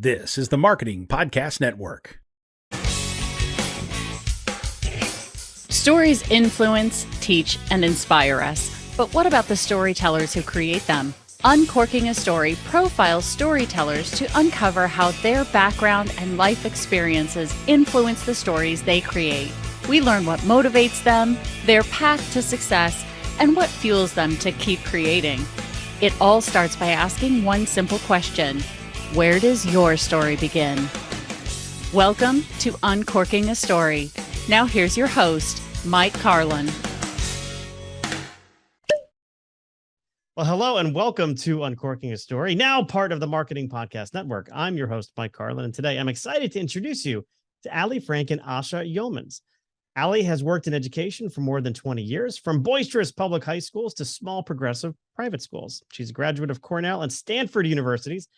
This is the Marketing Podcast Network. Stories influence, teach, and inspire us. But what about the storytellers who create them? Uncorking a Story profiles storytellers to uncover how their background and life experiences influence the stories they create. We learn what motivates them, their path to success, and what fuels them to keep creating. It all starts by asking one simple question: where does your story begin? Welcome to Uncorking a Story. Now here's your host, Mike Carlin. Well, hello and welcome to Uncorking a Story, now part of the Marketing Podcast Network. I'm your host, Mike Carlin, and today I'm excited to introduce you to Alli Frank and Asha Youmans. Alli has worked in education for more than 20 years, from boisterous public high schools to small progressive private schools. She's a graduate of Cornell and Stanford Universities.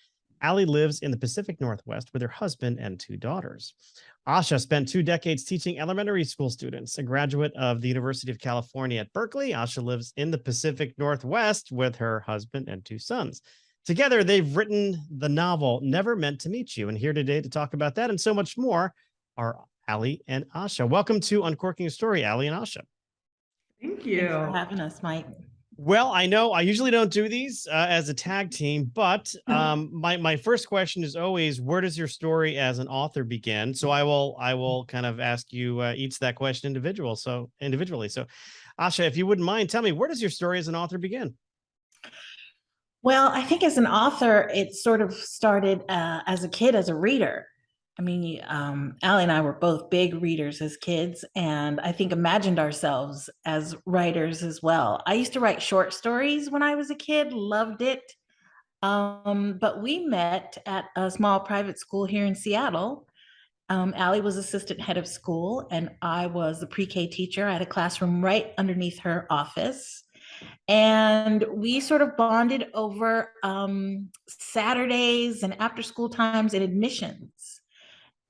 Alli lives in the Pacific Northwest with her husband and two daughters. Asha spent 2 decades teaching elementary school students. A graduate of the University of California at Berkeley, Asha lives in the Pacific Northwest with her husband and 2 sons. Together, they've written the novel Never Meant to Meet You. And here today to talk about that and so much more are Alli and Asha. Welcome to Uncorking a Story, Alli and Asha. Thank you. Thanks for having us, Mike. Well, I know I usually don't do these as a tag team, but my first question is always, where does your story as an author begin? So I will kind of ask you each that question individually. So Asha, if you wouldn't mind, tell me, where does your story as an author begin? Well, I think as an author, it sort of started as a kid, as a reader. I mean, Alli and I were both big readers as kids, and I think imagined ourselves as writers as well. I used to write short stories when I was a kid, loved it. But we met at a small private school here in Seattle. Alli was assistant head of school, and I was the pre-K teacher. I had a classroom right underneath her office. And we sort of bonded over Saturdays and after school times and admissions.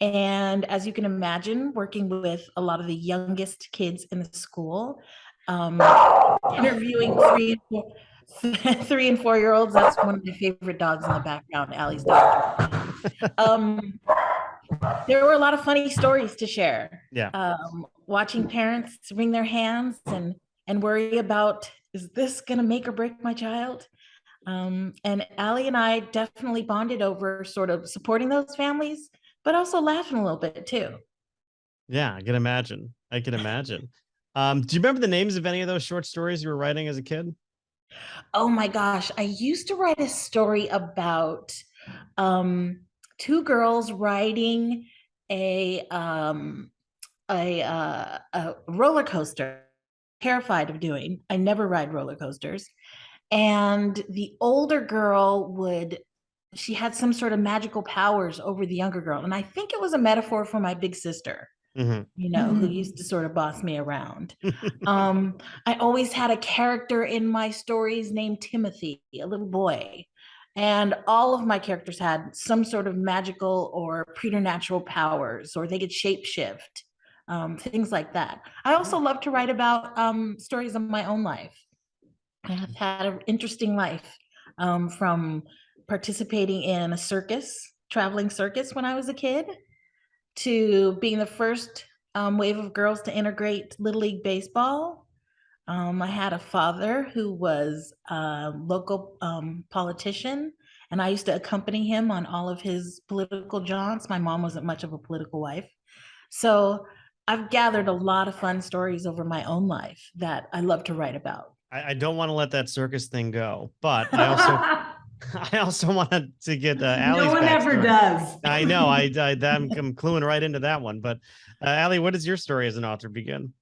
And as you can imagine, working with a lot of the youngest kids in the school, interviewing 3 and 4-year-olds, that's one of my favorite dogs in the background, Alli's dog. There were a lot of funny stories to share. Yeah. Watching parents wring their hands and worry about, is this going to make or break my child? And Alli and I definitely bonded over sort of supporting those families, but also laughing a little bit too. Yeah, I can imagine. Do you remember the names of any of those short stories you were writing as a kid? Oh my gosh. I used to write a story about 2 girls riding a roller coaster. Terrified of doing. I never ride roller coasters. And the older girl she had some sort of magical powers over the younger girl. And I think it was a metaphor for my big sister, who used to sort of boss me around. I always had a character in my stories named Timothy, a little boy. And all of my characters had some sort of magical or preternatural powers, or they could shapeshift, things like that. I also love to write about stories of my own life. I have had an interesting life, from participating in a traveling circus when I was a kid, to being the first wave of girls to integrate Little League Baseball. I had a father who was a local politician, and I used to accompany him on all of his political jaunts. My mom wasn't much of a political wife. So I've gathered a lot of fun stories over my own life that I love to write about. I don't want to let that circus thing go, but I also wanted to get Alli's No one ever backstory. does. I know. I'm cluing right into that one. But Alli, what does your story as an author begin?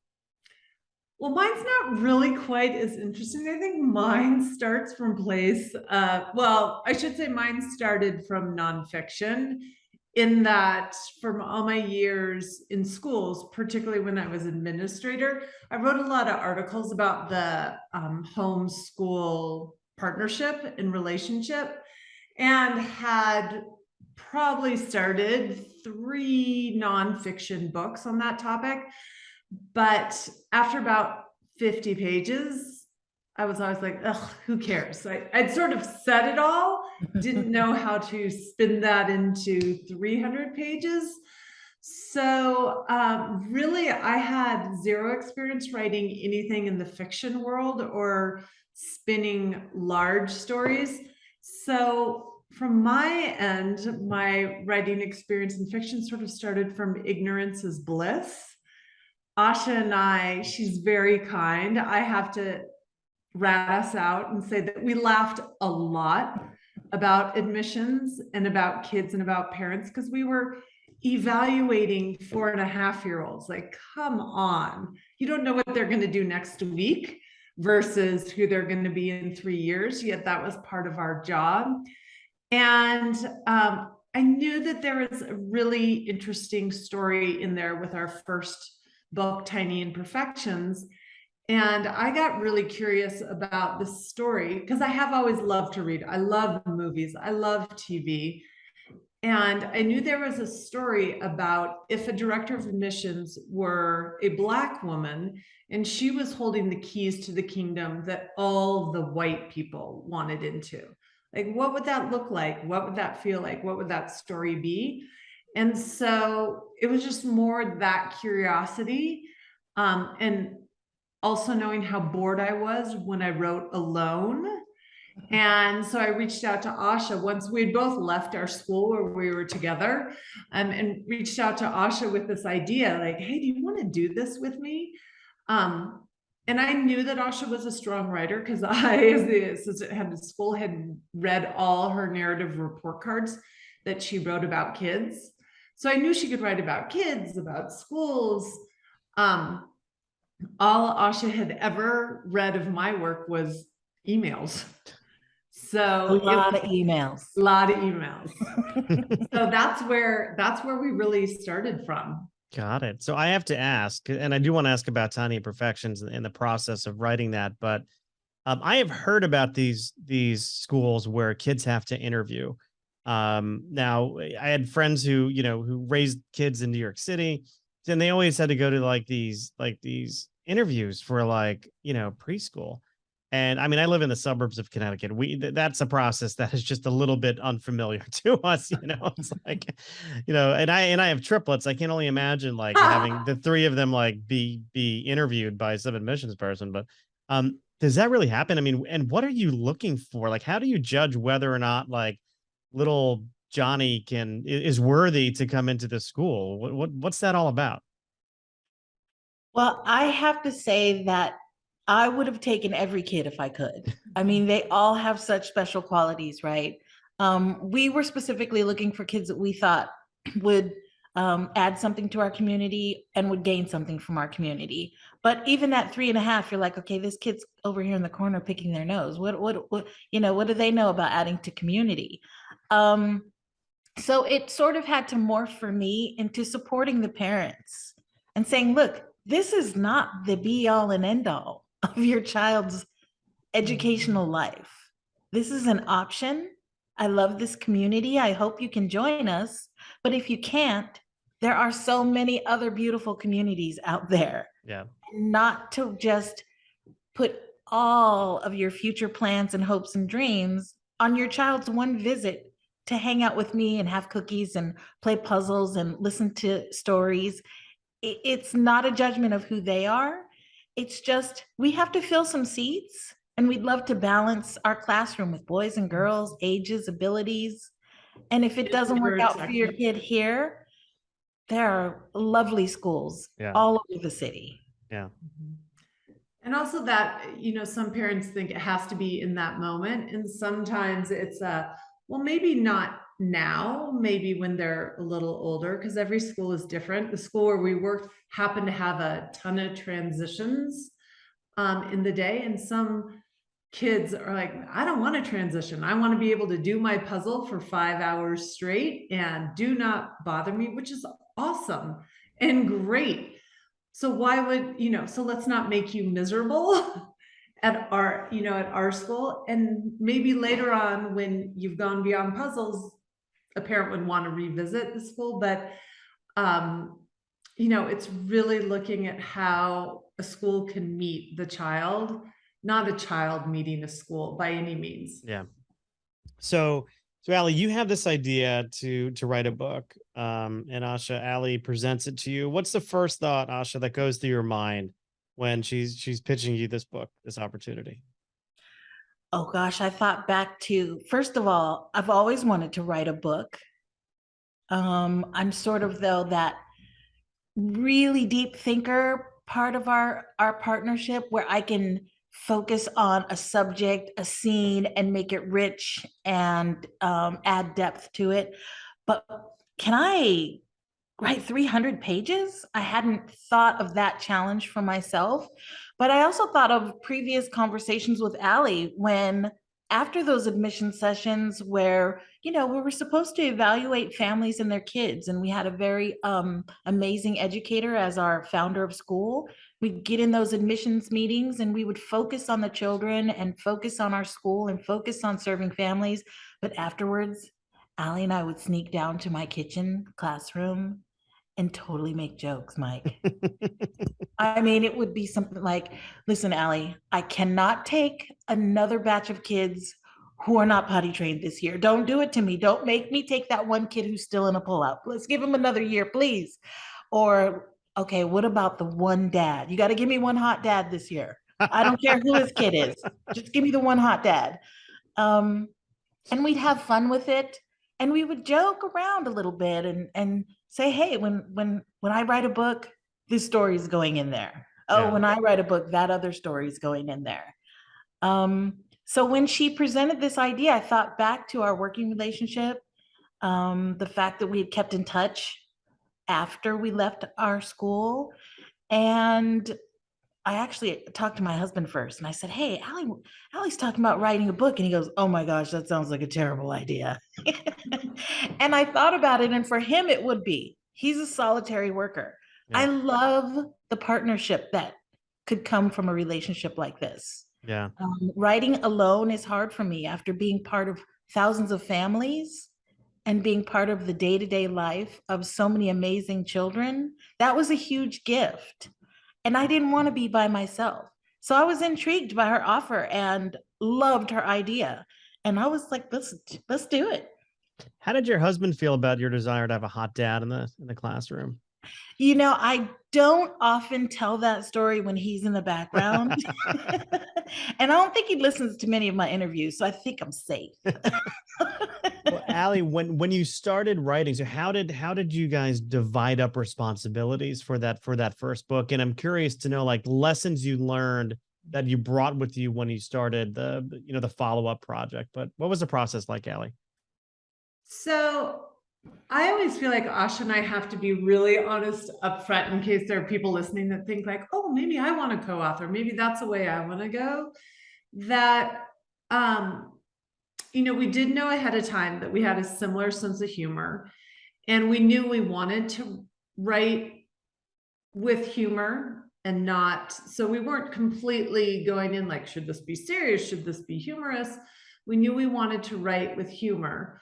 Well, mine's not really quite as interesting. I think mine starts from place. I should say mine started from nonfiction, in that from all my years in schools, particularly when I was administrator, I wrote a lot of articles about the homeschool partnership and relationship, and had probably started 3 nonfiction books on that topic. But after about 50 pages, I was always like, ugh, who cares? I'd sort of said it all. didn't know how to spin that into 300 pages. So really, I had zero experience writing anything in the fiction world or spinning large stories. So from my end, my writing experience in fiction sort of started from ignorance is bliss. Asha and I, she's very kind. I have to rat us out and say that we laughed a lot about admissions and about kids and about parents because we were evaluating 4.5-year-olds. Like, come on, you don't know what they're going to do next week versus who they're going to be in 3 years, yet that was part of our job. And I knew that there was a really interesting story in there with our first book, Tiny Imperfections. And I got really curious about the story because I have always loved to read. I love movies. I love TV. And I knew there was a story about if a director of admissions were a Black woman and she was holding the keys to the kingdom that all the white people wanted into. Like, what would that look like? What would that feel like? What would that story be? And so it was just more that curiosity. And also knowing how bored I was when I wrote alone. And so I reached out to Asha once we had both left our school where we were together, and reached out to Asha with this idea, like, hey, do you want to do this with me? And I knew that Asha was a strong writer because I, as the assistant head of school, had read all her narrative report cards that she wrote about kids. So I knew she could write about kids, about schools. All Asha had ever read of my work was emails. So A lot of emails. So that's where we really started from. Got it. So I have to ask, and I do want to ask about Tiny Imperfections and the process of writing that, but I have heard about these schools where kids have to interview. Now I had friends who raised kids in New York City, and they always had to go to these interviews for preschool. And I mean, I live in the suburbs of Connecticut. That's a process that is just a little bit unfamiliar to us. It's like, and I have triplets. I can only imagine having the three of them be interviewed by some admissions person. But does that really happen? I mean, and what are you looking for? How do you judge whether or not little Johnny is worthy to come into the school? What's that all about? Well, I have to say that I would have taken every kid if I could. I mean, they all have such special qualities, right? We were specifically looking for kids that we thought would add something to our community and would gain something from our community. But even at 3.5, you're like, okay, this kid's over here in the corner picking their nose. What do they know about adding to community? So it sort of had to morph for me into supporting the parents and saying, look, this is not the be all and end all of your child's educational life. This is an option. I love this community. I hope you can join us. But if you can't, there are so many other beautiful communities out there. Yeah. Not to just put all of your future plans and hopes and dreams on your child's one visit to hang out with me and have cookies and play puzzles and listen to stories. It's not a judgment of who they are. It's just, we have to fill some seats, and we'd love to balance our classroom with boys and girls, ages, abilities. And if it doesn't work out for your kid here, there are lovely schools all over the city. Yeah. And also that, some parents think it has to be in that moment. And sometimes it's well, maybe not now, maybe when they're a little older, because every school is different. The school where we worked happened to have a ton of transitions in the day. And some kids are like, I don't want to transition. I want to be able to do my puzzle for 5 hours straight and do not bother me, which is awesome and great. So why would, so let's not make you miserable at our school. And maybe later on, when you've gone beyond puzzles, a parent would want to revisit the school. But, it's really looking at how a school can meet the child, not a child meeting a school by any means. Yeah. So Alli, you have this idea to write a book, and Asha, Alli presents it to you. What's the first thought, Asha, that goes through your mind when she's pitching you this book, this opportunity? Oh gosh, I thought back to, first of all, I've always wanted to write a book. I'm sort of though that really deep thinker part of our partnership where I can focus on a subject, a scene, and make it rich and add depth to it. But can I write 300 pages? I hadn't thought of that challenge for myself. But I also thought of previous conversations with Alli when, after those admission sessions where, we were supposed to evaluate families and their kids, and we had a very amazing educator as our founder of school. We'd get in those admissions meetings and we would focus on the children and focus on our school and focus on serving families. But afterwards, Alli and I would sneak down to my kitchen classroom and totally make jokes, Mike. I mean, it would be something like, listen, Alli, I cannot take another batch of kids who are not potty trained this year. Don't do it to me. Don't make me take that one kid who's still in a pullout. Let's give him another year, please. Or, okay, what about the one dad? You got to give me one hot dad this year. I don't care who his kid is. Just give me the one hot dad. And we'd have fun with it. And we would joke around a little bit and say, hey, when I write a book, this story is going in there. Oh, yeah. When I write a book, that other story is going in there. So when she presented this idea, I thought back to our working relationship, the fact that we had kept in touch after we left our school. And I actually talked to my husband first and I said, hey, Alli's talking about writing a book. And he goes, oh my gosh, that sounds like a terrible idea. And I thought about it. And for him, it would be, he's a solitary worker. Yeah. I love the partnership that could come from a relationship like this. Yeah. Writing alone is hard for me after being part of thousands of families and being part of the day-to-day life of so many amazing children. That was a huge gift. And I didn't want to be by myself. So I was intrigued by her offer and loved her idea. And I was like, let's do it. How did your husband feel about your desire to have a hot dad in the classroom? I don't often tell that story when he's in the background. And I don't think he listens to many of my interviews, so I think I'm safe. Well, Alli, when you started writing, so how did you guys divide up responsibilities for that first book? And I'm curious to know, like, lessons you learned that you brought with you when you started the follow-up project. But what was the process like, Alli? So I always feel like Asha and I have to be really honest up front in case there are people listening that think like, oh, maybe I want to co-author. Maybe that's the way I want to go. That, we did know ahead of time that we had a similar sense of humor, and we knew we wanted to write with humor and not, so we weren't completely going in like, should this be serious? Should this be humorous? We knew we wanted to write with humor.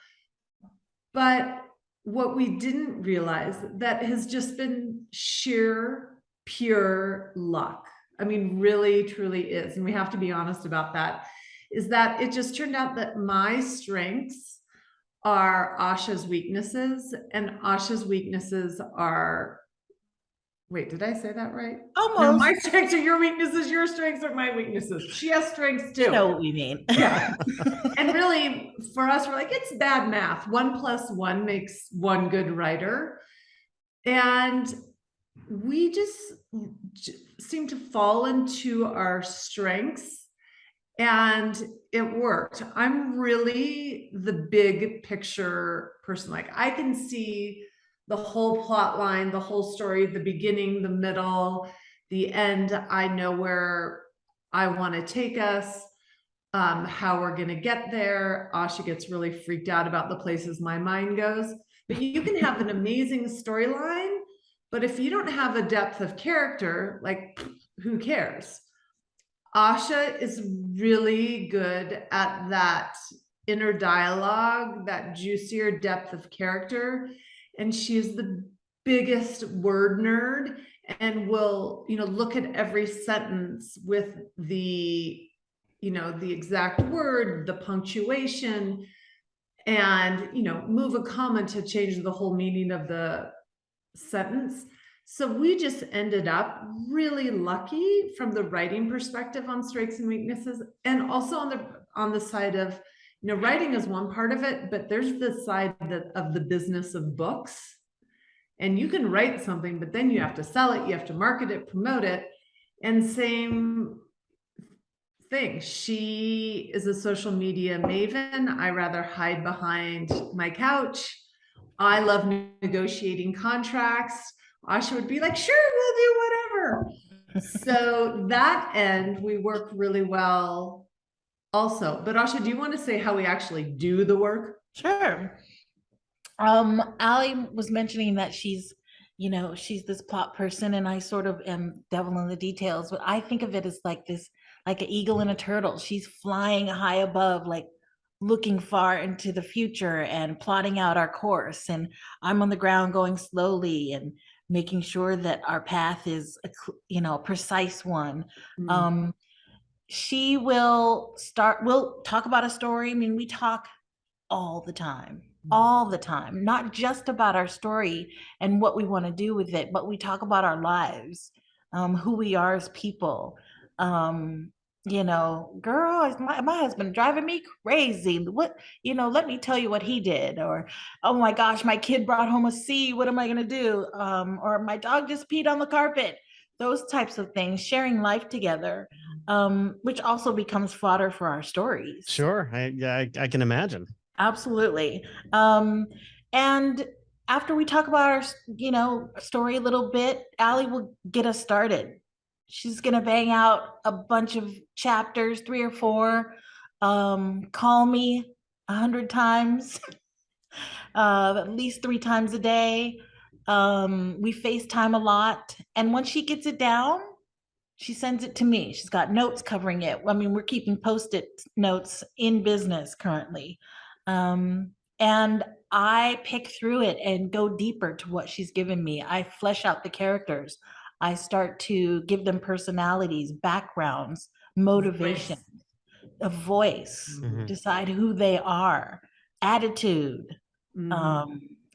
But what we didn't realize that has just been sheer, pure luck. I mean, really, truly is. And we have to be honest about that, is that it just turned out that my strengths are Asha's weaknesses, and Asha's weaknesses are, wait, did I say that right? Almost. No, my strengths are your weaknesses, your strengths are my weaknesses. She has strengths too. You know what we mean. Yeah. And really, for us, we're like, it's bad math. 1 + 1 makes one good writer. And we just seem to fall into our strengths, and it worked. I'm really the big picture person. Like, I can see the whole plot line, the whole story, the beginning, the middle, the end. I know where I want to take us, how we're going to get there. Asha gets really freaked out about the places my mind goes. But you can have an amazing storyline, but if you don't have a depth of character, like, who cares? Asha is really good at that inner dialogue, that juicier depth of character. And she is the biggest word nerd and will, look at every sentence with the exact word, the punctuation, and, move a comma to change the whole meaning of the sentence. So we just ended up really lucky from the writing perspective on strengths and weaknesses, and also on the side of, writing is one part of it, but there's the side of the business of books. And you can write something, but then you have to sell it, you have to market it, promote it. And same thing. She is a social media maven. I rather hide behind my couch. I love negotiating contracts. Asha would be like, sure, we'll do whatever. So that end, we work really well also. But Asha, do you want to say how we actually do the work? Sure. Alli was mentioning that she's this plot person, and I sort of am devil in the details, but I think of it as like an eagle and a turtle. She's flying high above, like looking far into the future and plotting out our course. And I'm on the ground going slowly and making sure that our path is a precise one. Mm. We'll talk about a story. I mean, we talk all the time, not just about our story and what we want to do with it, but we talk about our lives, who we are as people. Girl, is my husband driving me crazy. Let me tell you what he did. Or, oh my gosh, my kid brought home a C. What am I going to do? Or my dog just peed on the carpet. Those types of things, sharing life together, which also becomes fodder for our stories. Sure. I can imagine. Absolutely. And after we talk about our, story a little bit, Alli will get us started. She's going to bang out a bunch of chapters, 3 or 4, call me 100 times, at least 3 times a day. We FaceTime a lot. And once she gets it down, she sends it to me. She's got notes covering it. I mean, we're keeping Post-it notes in business currently. And I pick through it and go deeper to what she's given me. I flesh out the characters. I start to give them personalities, backgrounds, motivation, a voice, decide who they are, attitude,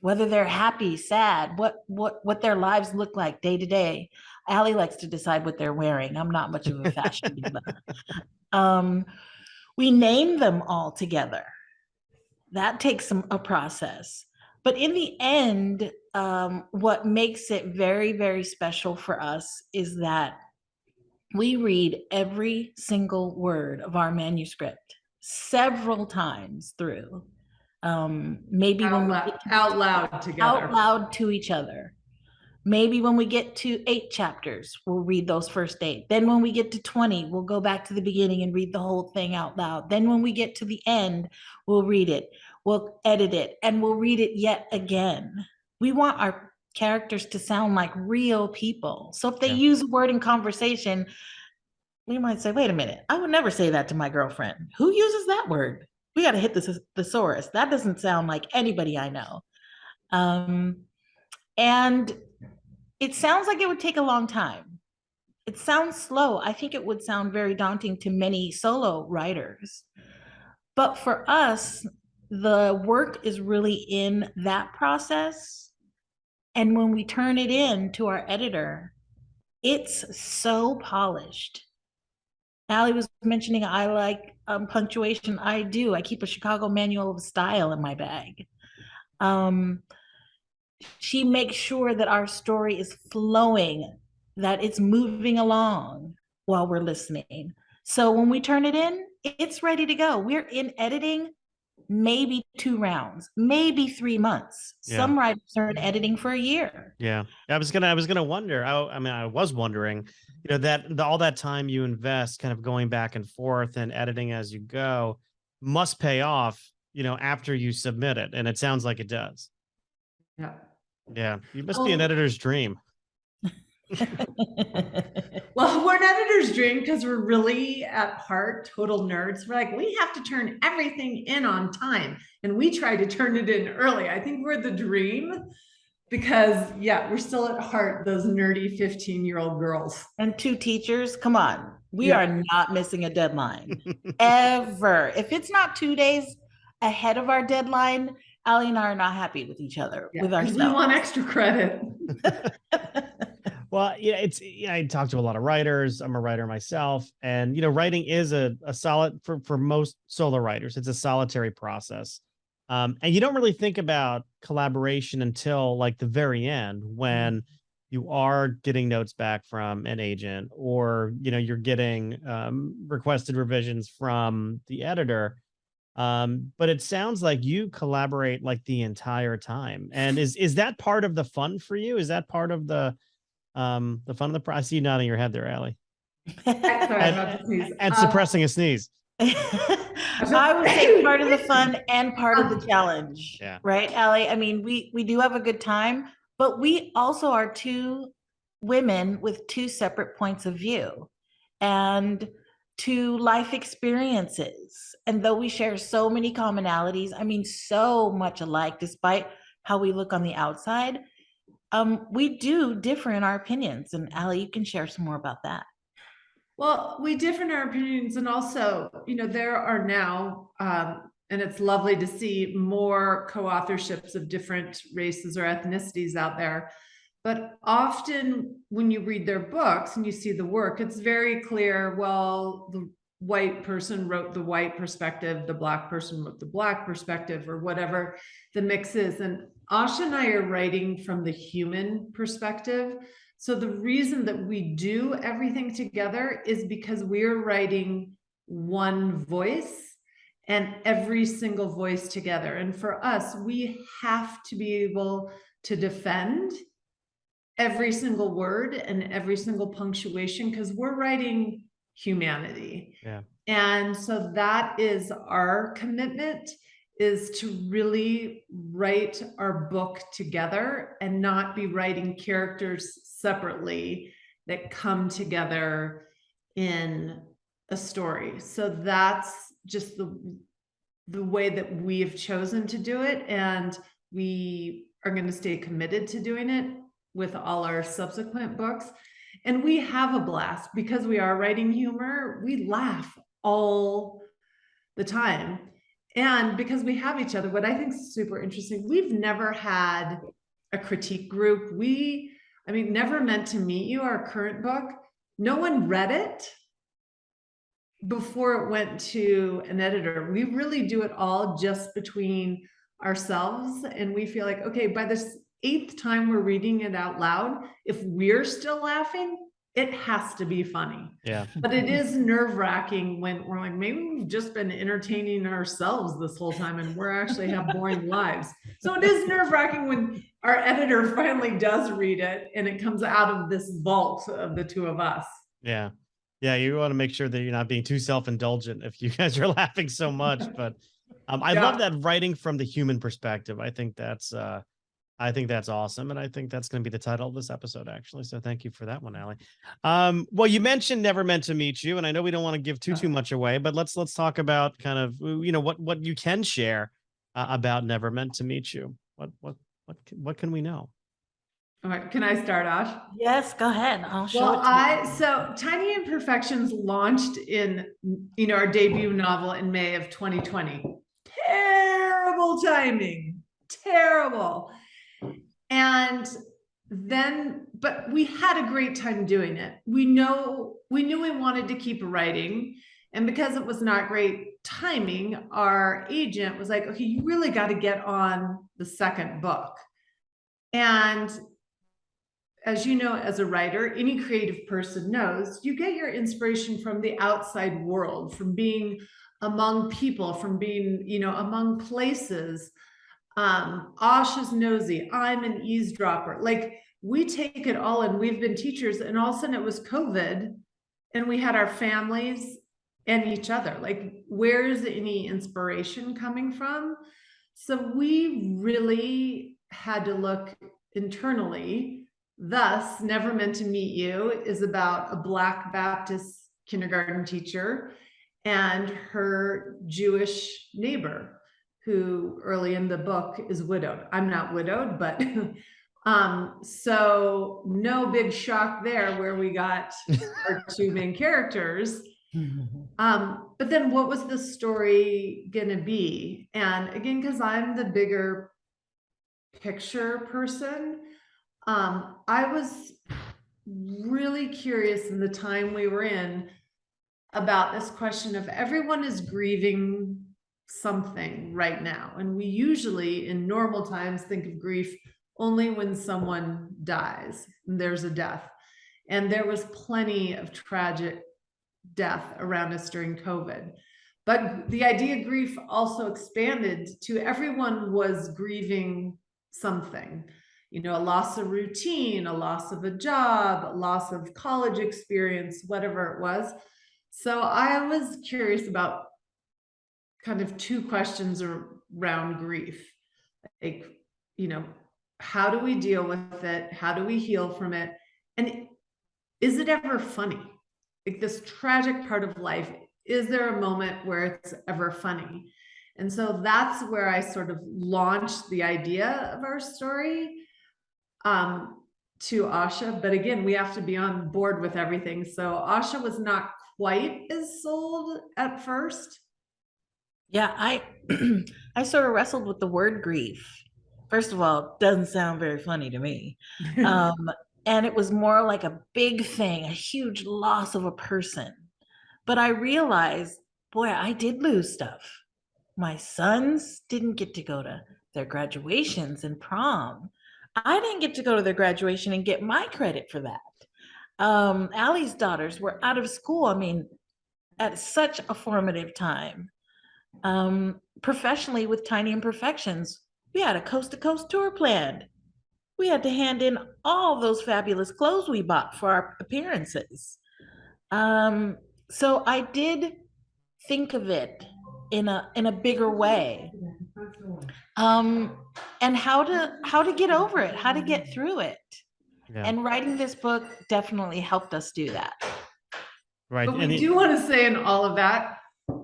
whether they're happy, sad, what their lives look like day to day. Alli likes to decide what they're wearing. I'm not much of a fashion diva. We name them all together. That takes a process. But in the end, what makes it very, very special for us is that we read every single word of our manuscript several times through. Maybe when we get out loud together, out loud to each other. Maybe when we get to 8 chapters, we'll read those first 8. Then when we get to 20, we'll go back to the beginning and read the whole thing out loud. Then when we get to the end, we'll read it, we'll edit it, and we'll read it yet again. We want our characters to sound like real people. So if they use a word in conversation, we might say, wait a minute, I would never say that to my girlfriend. Who uses that word? We got to hit the thesaurus. That doesn't sound like anybody I know. And it sounds like it would take a long time. It sounds slow. I think it would sound very daunting to many solo writers. But for us, the work is really in that process. And when we turn it in to our editor, it's so polished. Alli was mentioning I like punctuation. I do. I keep a Chicago Manual of Style in my bag. She makes sure that our story is flowing, that it's moving along while we're listening. So when we turn it in, it's ready to go. We're in editing maybe 2 rounds, maybe 3 months. Yeah. Some writers are in editing for a year. Yeah. I was gonna wonder. I was wondering, that all that time you invest kind of going back and forth and editing as you go must pay off, after you submit it. And it sounds like it does. Yeah. Yeah. You must be an editor's dream. Well, we're an editor's dream because we're really at heart total nerds. We're like, we have to turn everything in on time, and we try to turn it in early. I think we're the dream because we're still at heart those nerdy 15-year-old girls. And 2 teachers, come on, we are not missing a deadline ever. If it's not 2 days ahead of our deadline, Alli and I are not happy with each other, with ourselves. We want extra credit. Well, I talk to a lot of writers. I'm a writer myself, and writing is a solid for most solo writers. It's a solitary process, and you don't really think about collaboration until like the very end, when you are getting notes back from an agent, or you're getting requested revisions from the editor. But it sounds like you collaborate like the entire time. And is that part of the fun for you? Is that part of the fun of the process? I see you nodding your head there, Alli. Sorry, about to sneeze. And suppressing a sneeze. I would say part of the fun and part of the challenge. Yeah. Right, Alli? I mean, we do have a good time, but we also are two women with two separate points of view and two life experiences. And though we share so many commonalities, I mean, so much alike, despite how we look on the outside, we do differ in our opinions. And Alli, you can share some more about that. Well, we differ in our opinions, and also, there are now, and it's lovely to see more co-authorships of different races or ethnicities out there. But often when you read their books and you see the work, it's very clear, well, the white person wrote the white perspective, the Black person wrote the Black perspective, or whatever the mix is. And Asha and I are writing from the human perspective. So the reason that we do everything together is because we're writing one voice and every single voice together. And for us, we have to be able to defend every single word and every single punctuation, because we're writing humanity. Yeah. And so that is our commitment, is to really write our book together and not be writing characters separately that come together in a story. So that's just the way that we have chosen to do it. And we are going to stay committed to doing it with all our subsequent books. And we have a blast because we are writing humor. We laugh all the time. And because we have each other, what I think is super interesting, we've never had a critique group. Never Meant to Meet You, our current book, no one read it before it went to an editor. We really do it all just between ourselves. And we feel like, okay, by this 8th time we're reading it out loud, if we're still laughing, it has to be funny. Yeah. But it is nerve-wracking when we're like, maybe we've just been entertaining ourselves this whole time and we're actually have boring lives. So it is nerve-wracking when our editor finally does read it and it comes out of this vault of the two of us. Yeah. Yeah. You want to make sure that you're not being too self-indulgent if you guys are laughing so much. But I love that writing from the human perspective. I think that's awesome. And I think that's going to be the title of this episode, actually. So thank you for that one, Alli. Well, you mentioned Never Meant to Meet You, and I know we don't want to give too much away, but let's talk about kind of, what you can share about Never Meant to Meet You. What can we know? All right, can I start, Ash? Yes, go ahead. I'll show it to you. So Tiny Imperfections launched in, our debut novel in May of 2020. Terrible timing, terrible. And then, but we had a great time doing it. We knew we wanted to keep writing. And because it was not great timing, our agent was like, okay, you really got to get on the second book. And as you know, as a writer, any creative person knows, you get your inspiration from the outside world, from being among people, from being, among places. Ash is nosy, I'm an eavesdropper. Like, we take it all, and we've been teachers, and all of a sudden it was COVID and we had our families and each other. Like, where's any inspiration coming from? So we really had to look internally. Thus, Never Meant to Meet You is about a Black Baptist kindergarten teacher and her Jewish neighbor, who early in the book is widowed. I'm not widowed, but so no big shock there, where we got our two main characters. But then what was the story gonna be? And again, because I'm the bigger picture person, I was really curious in the time we were in about this question of everyone is grieving something right now. And we usually in normal times think of grief only when someone dies and there's a death. And there was plenty of tragic death around us during COVID. But the idea of grief also expanded to everyone was grieving something, a loss of routine, a loss of a job, a loss of college experience, whatever it was. So I was curious about kind of two questions around grief. Like, how do we deal with it? How do we heal from it? And is it ever funny? Like this tragic part of life, is there a moment where it's ever funny? And so that's where I sort of launched the idea of our story to Asha. But again, we have to be on board with everything. So Asha was not quite as sold at first. Yeah, I sort of wrestled with the word grief. First of all, doesn't sound very funny to me. And it was more like a big thing, a huge loss of a person. But I realized, boy, I did lose stuff. My sons didn't get to go to their graduations and prom. I didn't get to go to their graduation and get my credit for that. Alli's daughters were out of school. I mean, at such a formative time. Professionally with Tiny Imperfections, we had a coast-to-coast tour planned. We had to hand in all those fabulous clothes we bought for our appearances. So I did think of it in a bigger way. And how to get over it, how to get through it. Yeah. And writing this book definitely helped us do that. Right. But we do want to say in all of that,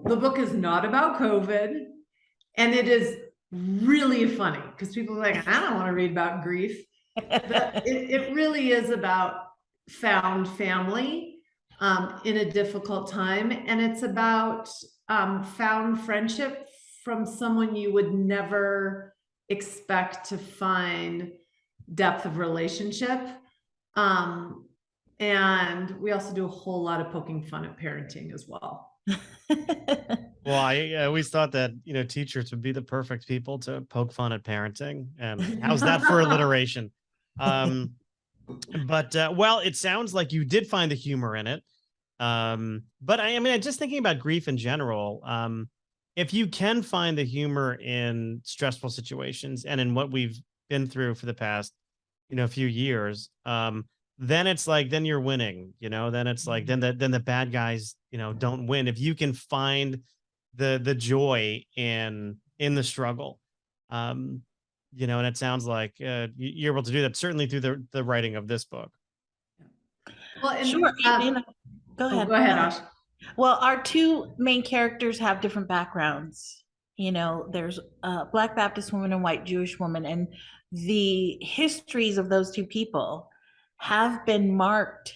the book is not about COVID, and it is really funny because people are like, I don't want to read about grief. But it really is about found family in a difficult time. And it's about found friendship from someone you would never expect to find depth of relationship. And we also do a whole lot of poking fun at parenting as well. Well, I always thought that, teachers would be the perfect people to poke fun at parenting. And how's that for alliteration? But it sounds like you did find the humor in it. But I mean, just thinking about grief in general, if you can find the humor in stressful situations and in what we've been through for the past, few years, then it's like, then you're winning, then it's like, then the bad guys, don't win. If you can find the joy in the struggle, and it sounds like you're able to do that certainly through the writing of this book. Well, and, sure. Go ahead. Go ahead, Ash. Well, our two main characters have different backgrounds. There's a Black Baptist woman and white Jewish woman, and the histories of those two people have been marked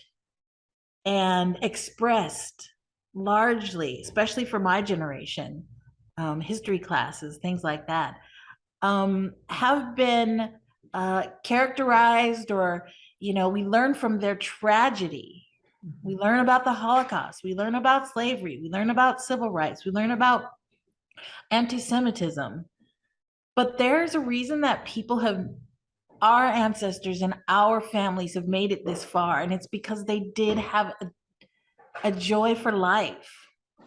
and expressed largely, especially for my generation, history classes, things like that, have been characterized, or, we learn from their tragedy. We learn about the Holocaust. We learn about slavery. We learn about civil rights. We learn about anti-Semitism. But there's a reason that our ancestors and our families have made it this far. And it's because they did have a joy for life,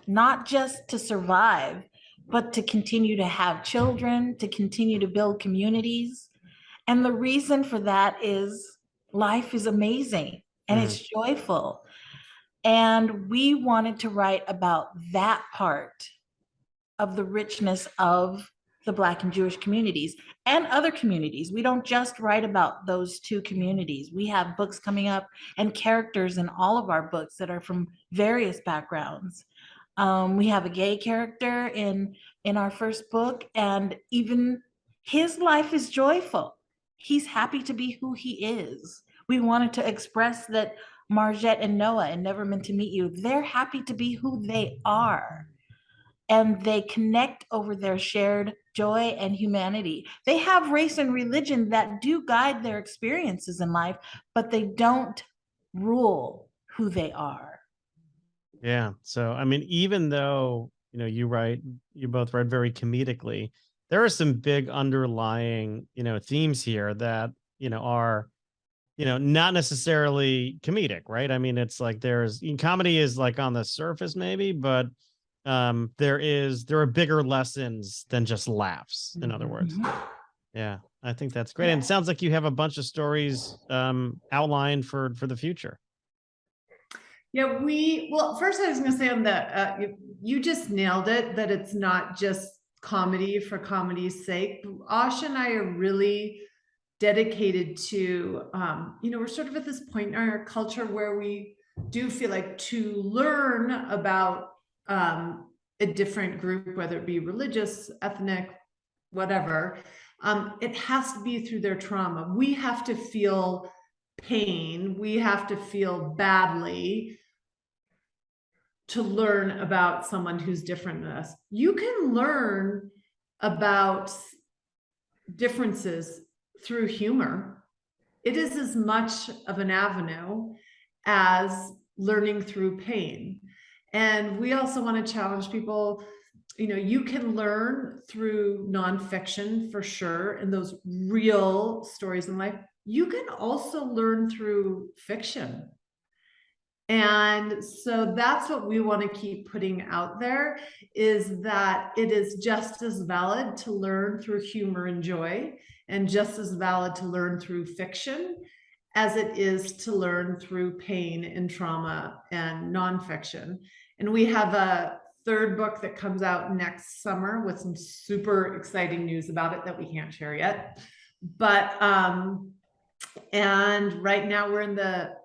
not just to survive, but to continue to have children, to continue to build communities. And the reason for that is life is amazing and it's joyful. And we wanted to write about that part of the richness of the Black and Jewish communities and other communities. We don't just write about those two communities. We have books coming up and characters in all of our books that are from various backgrounds. We have a gay character in our first book, and even his life is joyful. He's happy to be who he is, We wanted to express that Margette and Noah and Never Meant to Meet You, they're happy to be who they are. And they connect over their shared joy and humanity. They have race and religion that do guide their experiences in life, but they don't rule who they are. Yeah. So, I mean, even though, you both write very comedically, there are some big underlying, themes here that, are, not necessarily comedic, right? I mean, it's like comedy is like on the surface maybe, but there are bigger lessons than just laughs, in other words. Yeah, I think that's great. And it sounds like you have a bunch of stories outlined for the future. Yeah, first I was going to say on that, you just nailed it, that it's not just comedy for comedy's sake. Asha and I are really dedicated to, we're sort of at this point in our culture where we do feel like to learn about a different group, whether it be religious, ethnic, whatever, it has to be through their trauma. We have to feel pain. We have to feel badly to learn about someone who's different than us. You can learn about differences through humor. It is as much of an avenue as learning through pain. And we also want to challenge people, you can learn through nonfiction for sure, and those real stories in life. You can also learn through fiction. And so that's what we want to keep putting out there, is that it is just as valid to learn through humor and joy, and just as valid to learn through fiction as it is to learn through pain and trauma and nonfiction. And we have a third book that comes out next summer with some super exciting news about it that we can't share yet. But, and right now we're in the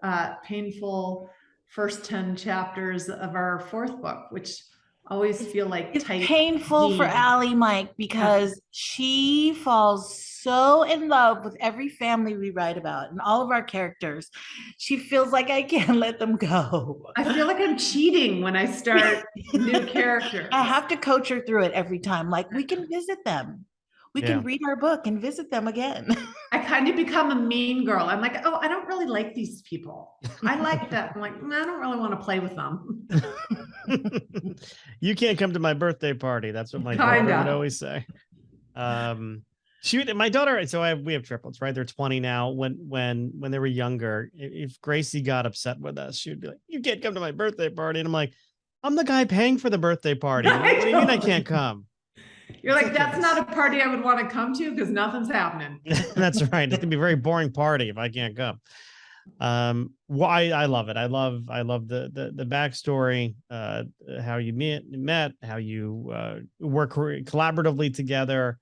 painful first 10 chapters of our fourth book, which always feel like it's tight painful for jeans. Alli, Mike, because she falls so in love with every family we write about and all of our characters. She feels like I can't let them go. I feel like I'm cheating when I start new characters. I have to coach her through it every time. Like, we can visit them. We can read our book and visit them again. I kind of become a mean girl. I'm like, oh, I don't really like these people. I like that. I'm like, I don't really want to play with them. You can't come to my birthday party. That's what my daughter would always say. My daughter. So we have triplets, right? They're 20 now. When they were younger, if Gracie got upset with us, she would be like, "You can't come to my birthday party," and I'm like, "I'm the guy paying for the birthday party. What do you mean I can't come?" You're like, that's not a party I would want to come to because nothing's happening. That's right. It's gonna be a very boring party if I can't come. Well, I love it. I love the backstory, how you met, how you work collaboratively together.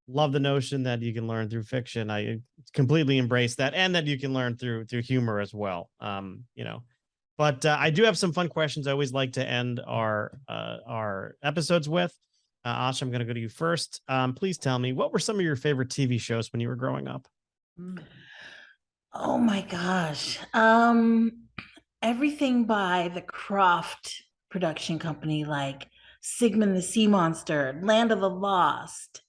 Love the notion that you can learn through fiction. I completely embrace that, and that you can learn through humor as well. But I do have some fun questions I always like to end our episodes with. Asha, I'm going to go to you first. Please tell me, what were some of your favorite TV shows when you were growing up? Oh my gosh. Everything by the Croft production company, like Sigmund the Sea Monster, Land of the Lost.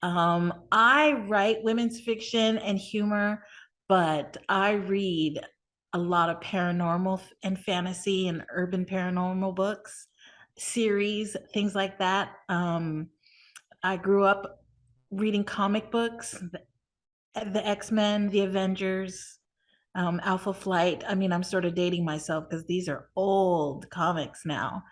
I write women's fiction and humor, but I read a lot of paranormal and fantasy and urban paranormal books, series, things like that. I grew up reading comic books, the X-Men, the Avengers, Alpha Flight. I mean, I'm sort of dating myself because these are old comics now.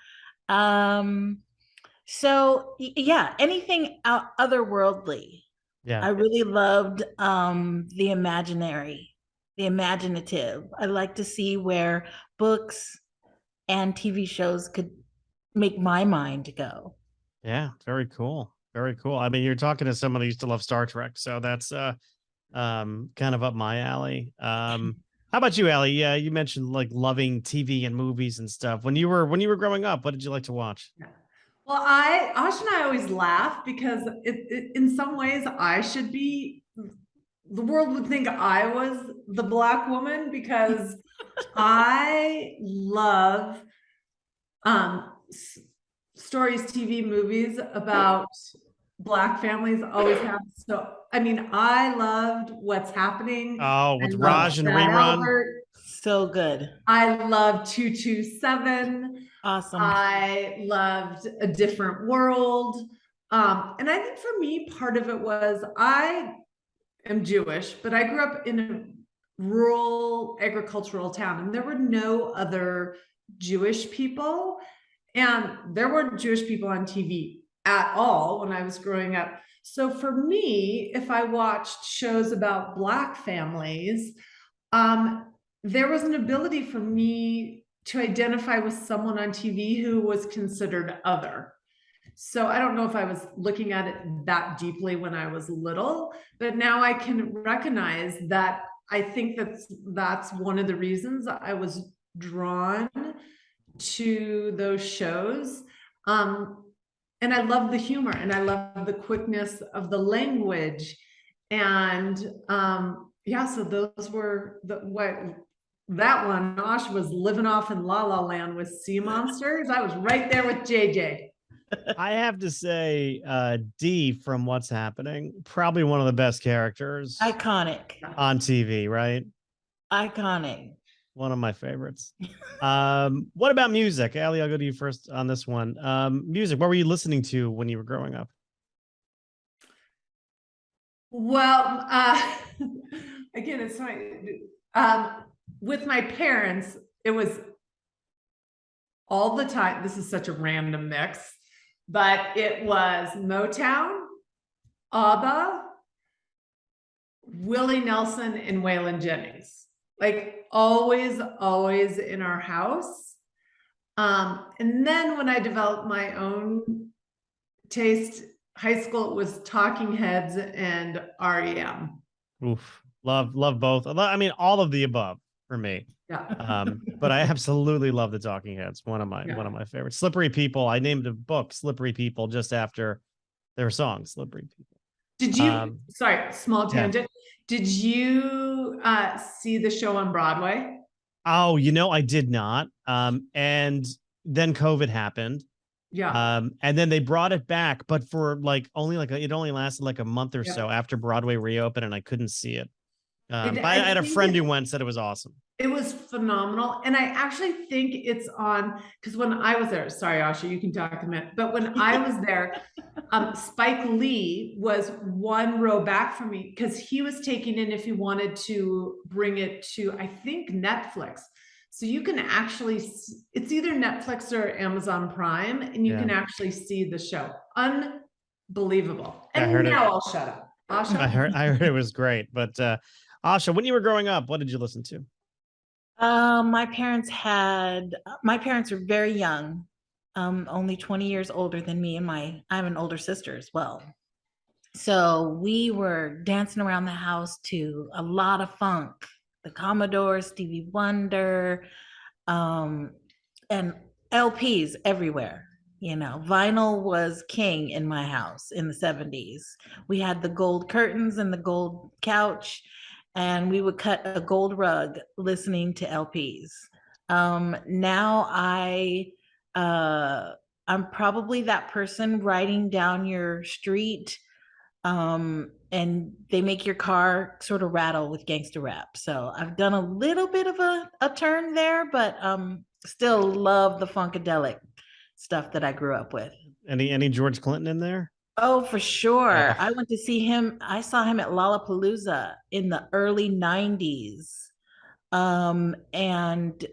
So yeah, anything otherworldly. Yeah, I really loved the imaginary, the imaginative. I like to see where books and TV shows could make my mind go. Yeah, very cool. Very cool. I mean, you're talking to someone who used to love Star Trek, so that's kind of up my alley. How about you, Alli? Yeah, you mentioned like loving TV and movies and stuff. When you were growing up, what did you like to watch? Well, Ash and I always laugh because in some ways I should be the world would think I was the Black woman because I love stories, TV, movies about Black families. Always have. So, I mean, I loved What's Happening. Oh, I with loved Raj and Fat Rerun. Albert. So good. I loved 227. Awesome. I loved A Different World. And I think for me, part of it was I am Jewish, but I grew up in a rural agricultural town, and there were no other Jewish people. And there weren't Jewish people on TV at all when I was growing up. So for me, if I watched shows about Black families, there was an ability for me to identify with someone on TV who was considered other. So I don't know if I was looking at it that deeply when I was little, but now I can recognize that. I think that's one of the reasons I was drawn to those shows. And I love the humor, and I love the quickness of the language. And yeah, so those were that one. Asha was living off in La La Land with sea monsters. I was right there with JJ. I have to say, Dee from What's Happening, probably one of the best characters Iconic. on TV, right? Iconic. One of my favorites. What about music? Alli, I'll go to you first on this one. Music, what were you listening to when you were growing up? Well, again, it's funny. With my parents, it was all the time. This is such a random mix, but it was Motown, ABBA, Willie Nelson, and Waylon Jennings. Like always in our house. And then when I developed my own taste, high school, it was Talking Heads and REM. Oof, love both. I mean, all of the above for me. Yeah. But I absolutely love the Talking Heads. One of my favorites. Slippery People. I named a book Slippery People just after their song Slippery People. Did you? Sorry, small tangent. Yeah. Did you see the show on Broadway? Oh, I did not. And then COVID happened. Yeah. And then they brought it back, but for it only lasted like a month or so after Broadway reopened, and I couldn't see it. But I had a friend who went, said it was awesome. It was phenomenal. And I actually think it's on, because when I was there, sorry, Asha, you can talk in a minute, but when I was there, Spike Lee was one row back from me because he was taking in if he wanted to bring it to, I think, Netflix. So you can actually, it's either Netflix or Amazon Prime, and you can actually see the show. Unbelievable. And now I'll shut up. Asha? I heard it was great. But Asha, when you were growing up, what did you listen to? My parents were very young, only 20 years older than me, and I have an older sister as well. So we were dancing around the house to a lot of funk, the Commodores, Stevie Wonder, and LPs everywhere. Vinyl was king in my house in the 70s. We had the gold curtains and the gold couch, and we would cut a gold rug listening to LPs. Now I'm probably that person riding down your street, and they make your car sort of rattle with gangster rap. So I've done a little bit of a turn there, but still love the funkadelic stuff that I grew up with. Any George Clinton in there? Oh, for sure. I went to see him. I saw him at Lollapalooza in the early 90s. And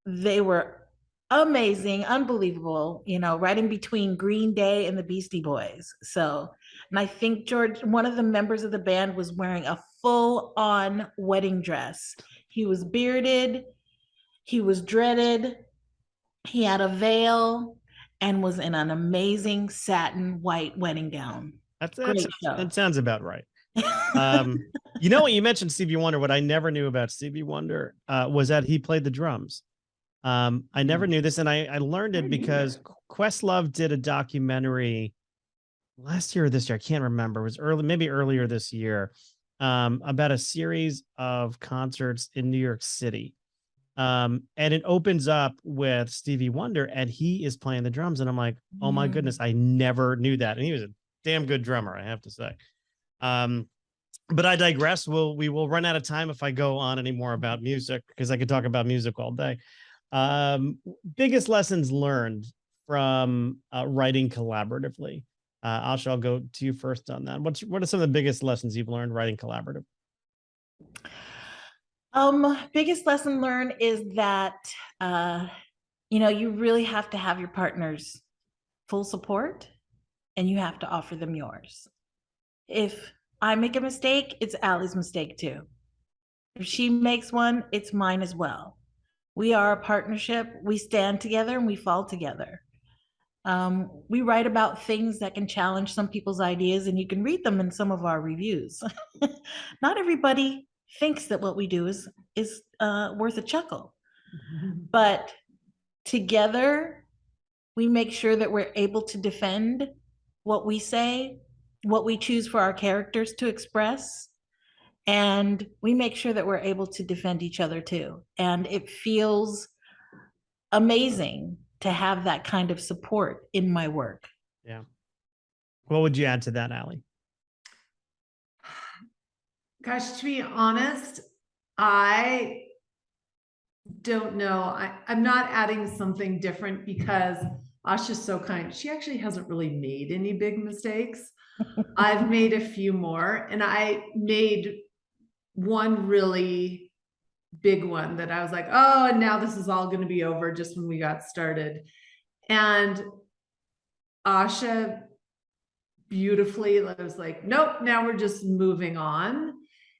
they were amazing, unbelievable, right in between Green Day and the Beastie Boys. So, and I think one of the members of the band was wearing a full-on wedding dress. He was bearded, he was dreaded, he had a veil, and was in an amazing satin white wedding gown. That sounds about right. What you mentioned Stevie Wonder. What I never knew about Stevie Wonder was that he played the drums. I never knew this, and I learned it because Questlove did a documentary last year or this year. I can't remember. It was maybe earlier this year, about a series of concerts in New York City. And it opens up with Stevie Wonder, and he is playing the drums. And I'm like, oh my goodness, I never knew that. And he was a damn good drummer, I have to say. But I digress. We will run out of time if I go on any more about music, because I could talk about music all day. Biggest lessons learned from writing collaboratively. Asha, I'll go to you first on that. What are some of the biggest lessons you've learned writing collaborative? Biggest lesson learned is that, you really have to have your partner's full support, and you have to offer them yours. If I make a mistake, it's Alli's mistake too. If she makes one, it's mine as well. We are a partnership. We stand together and we fall together. We write about things that can challenge some people's ideas, and you can read them in some of our reviews. Not everybody thinks that what we do is worth a chuckle, but together we make sure that we're able to defend what we say, what we choose for our characters to express, and we make sure that we're able to defend each other too. And it feels amazing to have that kind of support in my work. Yeah. What would you add to that, Alli? Gosh, to be honest, I don't know. I'm not adding something different because Asha's so kind. She actually hasn't really made any big mistakes. I've made a few more, and I made one really big one that I was like, oh, and now this is all going to be over just when we got started. And Asha beautifully was like, nope, now we're just moving on.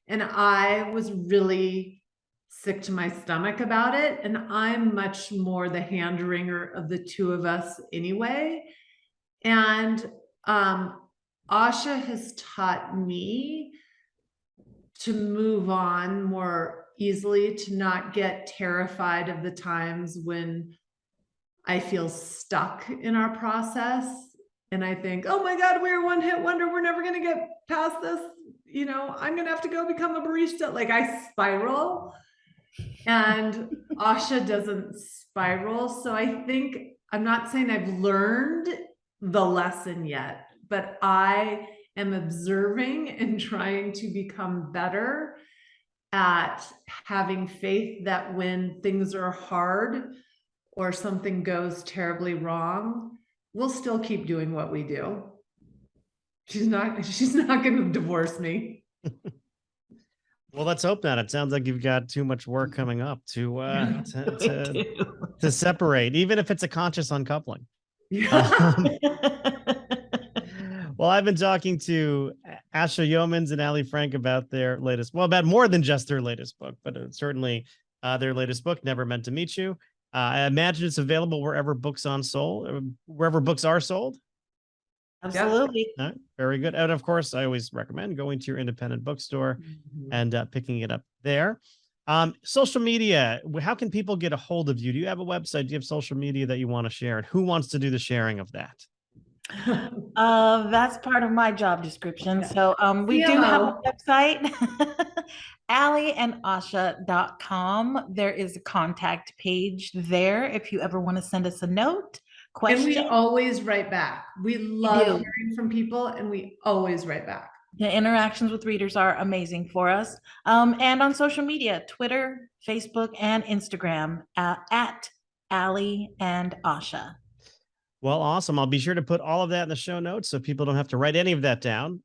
And I was really sick to my stomach about it. And I'm much more the hand wringer of the two of us anyway. And Asha has taught me to move on more easily, to not get terrified of the times when I feel stuck in our process. And I think, oh my God, we're one hit wonder. We're never going to get past this. I'm going to have to go become a barista. Like, I spiral, and Asha doesn't spiral. So I think, I'm not saying I've learned the lesson yet, but I am observing and trying to become better at having faith that when things are hard or something goes terribly wrong, we'll still keep doing what we do. She's not going to divorce me. Well, let's hope not. It sounds like you've got too much work coming up to separate, even if it's a conscious uncoupling. Well, I've been talking to Asha Youmans and Alli Frank about their latest, about more than just their latest book, but certainly their latest book, Never Meant to Meet You. I imagine it's available wherever books are sold. Absolutely. All right, very good. And of course, I always recommend going to your independent bookstore and picking it up there. Social media, how can people get a hold of you? Do you have a website? Do you have social media that you want to share? And who wants to do the sharing of that? That's part of my job description. So we do have a website, alliandasha.com. There is a contact page there if you ever want to send us a note, question. And we always write back. We love hearing from people, and we always write back. The interactions with readers are amazing for us. And on social media, Twitter, Facebook, and Instagram at Alli and Asha. Well, awesome. I'll be sure to put all of that in the show notes so people don't have to write any of that down.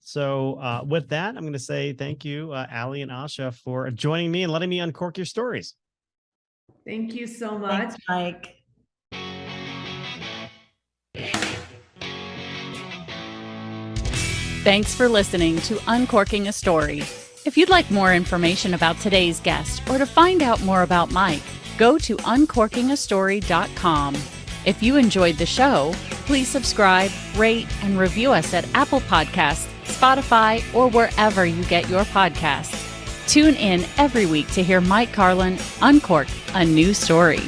So with that, I'm going to say thank you, Alli and Asha, for joining me and letting me uncork your stories. Thank you so much. Thanks, Mike. Thanks for listening to Uncorking a Story. If you'd like more information about today's guest or to find out more about Mike, go to uncorkingastory.com. If you enjoyed the show, please subscribe, rate, and review us at Apple Podcasts, Spotify, or wherever you get your podcasts. Tune in every week to hear Mike Carlin uncork a new story.